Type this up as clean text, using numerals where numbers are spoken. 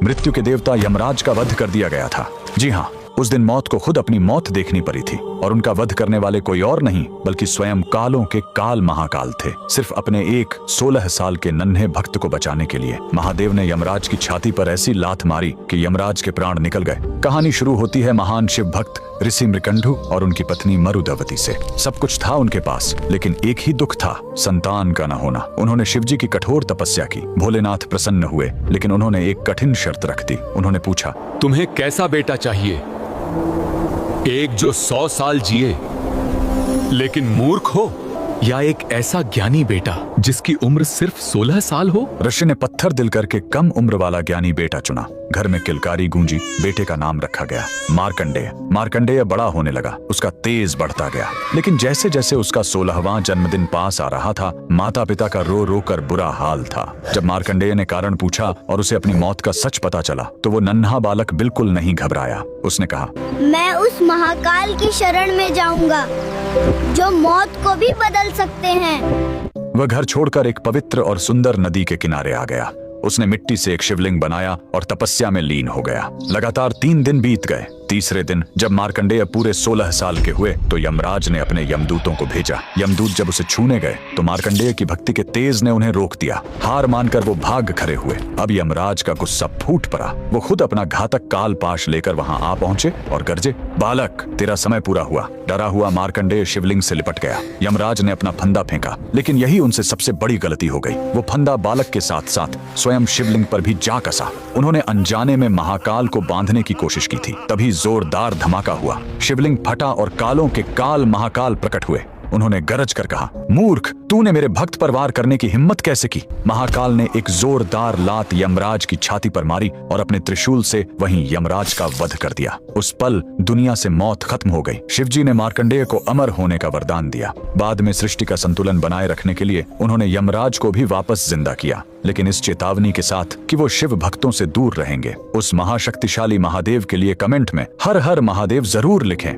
मृत्यु के देवता यमराज का वध कर दिया गया था। जी हाँ, उस दिन मौत को खुद अपनी मौत देखनी पड़ी थी और उनका वध करने वाले कोई और नहीं बल्कि स्वयं कालों के काल महाकाल थे। सिर्फ अपने एक 16 साल के नन्हे भक्त को बचाने के लिए महादेव ने यमराज की छाती पर ऐसी लात मारी कि यमराज के प्राण निकल गए। कहानी शुरू होती है महान शिव भक्त ऋषि मृकंडु और उनकी पत्नी मरुदवती से। सब कुछ था उनके पास, लेकिन एक ही दुख था, संतान का न होना। उन्होंने शिवजी की कठोर तपस्या की। भोलेनाथ प्रसन्न हुए, लेकिन उन्होंने एक कठिन शर्त रख दी। उन्होंने पूछा, तुम्हें कैसा बेटा चाहिए? एक जो 100 साल जिए लेकिन मूर्ख हो, या एक ऐसा ज्ञानी बेटा जिसकी उम्र सिर्फ 16 साल हो? ऋषि ने पत्थर दिल करके कम उम्र वाला ज्ञानी बेटा चुना। घर में किलकारी गूंजी। बेटे का नाम रखा गया मार्कंडेय। मार्कंडेय बड़ा होने लगा, उसका तेज बढ़ता गया। लेकिन जैसे जैसे उसका 16वां जन्मदिन पास आ रहा था, माता पिता का रो रो कर बुरा हाल था। जब मार्कंडेय ने कारण पूछा और उसे अपनी मौत का सच पता चला, तो वो नन्हा बालक बिल्कुल नहीं घबराया। उसने कहा, मैं उस महाकाल की शरण में जाऊंगा जो मौत को भी बदल सकते हैं। वह घर छोड़कर एक पवित्र और सुंदर नदी के किनारे आ गया। उसने मिट्टी से एक शिवलिंग बनाया और तपस्या में लीन हो गया। लगातार 3 दिन बीत गए। तीसरे दिन जब मार्कंडेय पूरे 16 साल के हुए तो यमराज ने अपने यमदूतों को भेजा। यमदूत जब उसे छूने गए तो मार्कंडेय की भक्ति के तेज ने उन्हें रोक दिया। हार मानकर वो भाग खड़े हुए। अब यमराज का गुस्सा फूट पड़ा। वो खुद अपना घातक काल पाश लेकर वहां आ पहुंचे और गरजे, बालक तेरा समय पूरा हुआ। डरा हुआ मार्कंडेय शिवलिंग से लिपट गया। यमराज ने अपना फंदा फेंका, लेकिन यही उनसे सबसे बड़ी गलती हो गई। वो फंदा बालक के साथ साथ स्वयं शिवलिंग पर भी जा कसा। उन्होंने अनजाने में महाकाल को बांधने की कोशिश की थी। तभी जोरदार धमाका हुआ। शिवलिंग फटा और कालों के काल महाकाल प्रकट हुए। उन्होंने गरज कर कहा, मूर्ख, तूने मेरे भक्त पर वार करने की हिम्मत कैसे की? महाकाल ने एक जोरदार लात यमराज की छाती पर मारी और अपने त्रिशूल से वहीं यमराज का वध कर दिया। उस पल दुनिया से मौत खत्म हो गई। शिवजी ने मार्कंडेय को अमर होने का वरदान दिया। बाद में सृष्टि का संतुलन बनाए रखने के लिए उन्होंने यमराज को भी वापस जिंदा किया, लेकिन इस चेतावनी के साथ कि वो शिव भक्तों से दूर रहेंगे। उस महाशक्तिशाली महादेव के लिए कमेंट में हर हर महादेव जरूर लिखें।